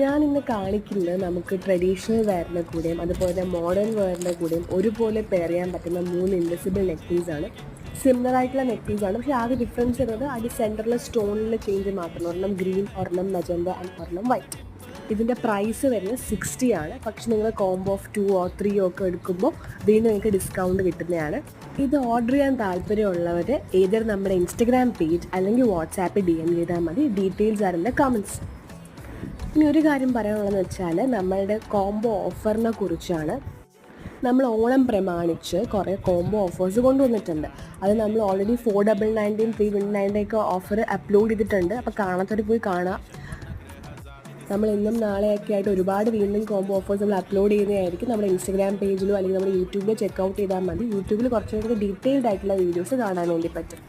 ഞാൻ ഇന്ന് കാണിക്കുന്നത് നമുക്ക് ട്രഡീഷണൽ വെയറിൻ്റെ കൂടെയും അതുപോലെ തന്നെ മോഡേൺ വെയറിൻ്റെ കൂടെയും ഒരുപോലെ പെയർ ചെയ്യാൻ പറ്റുന്ന 3 ഇൻവിസിബിൾ നെക്പീസാണ്. സിമിലർ ആയിട്ടുള്ള നെക്പീസാണ്, പക്ഷേ ആകെ ഡിഫറൻസ് വരുന്നത് അത് സെൻറ്ററിലെ സ്റ്റോണിലെ ചേഞ്ച് മാത്രമാണ്. ഒരെണ്ണം ഗ്രീൻ, ഒരെണ്ണം മജന്ത ആൻഡ് ഒരെണ്ണം വൈറ്റ്. ഇതിൻ്റെ പ്രൈസ് വരുന്നത് 60 ആണ്. പക്ഷെ നിങ്ങൾ കോംബോ ഓഫ് 2 or 3 ഒക്കെ എടുക്കുമ്പോൾ വീണ്ടും നിങ്ങൾക്ക് ഡിസ്കൗണ്ട് കിട്ടുന്നതാണ്. ഇത് ഓർഡർ ചെയ്യാൻ താല്പര്യമുള്ളവർ ഏതൊരു നമ്മുടെ ഇൻസ്റ്റഗ്രാം പേജ് അല്ലെങ്കിൽ വാട്സാപ്പിൽ DM ചെയ്താൽ മതി. ഡീറ്റെയിൽസ് ആരുടെ കമൻറ്റ്സ്. ഇനി ഒരു കാര്യം പറയാനുള്ളതെന്ന് വെച്ചാൽ നമ്മളുടെ കോംബോ ഓഫറിനെ കുറിച്ചാണ്. നമ്മൾ ഓണം പ്രമാണിച്ച് കുറേ കോംബോ ഓഫേഴ്സ് കൊണ്ടുവന്നിട്ടുണ്ട്. അത് നമ്മൾ ഓൾറെഡി 499 329 ഒക്കെ ഓഫർ അപ്ലോഡ് ചെയ്തിട്ടുണ്ട്. അപ്പോൾ കാണാത്തവർ പോയി കാണുക. നമ്മൾ ഇന്നും നാളെയൊക്കെ ആയിട്ട് ഒരുപാട് വീണ്ടും കോംബോ ഓഫേഴ്സ് നമ്മൾ അപ്ലോഡ് ചെയ്യുന്നതായിരിക്കും. നമ്മുടെ ഇൻസ്റ്റഗ്രാം പേജിലോ അല്ലെങ്കിൽ നമ്മുടെ യൂട്യൂബിലോ ചെക്കൗട്ട് ചെയ്താൽ മതി. യൂട്യൂബിൽ കുറച്ചുകൂടി ഡീറ്റെയിൽഡ് ആയിട്ടുള്ള വീഡിയോസ് കാണാൻ വേണ്ടി പറ്റും.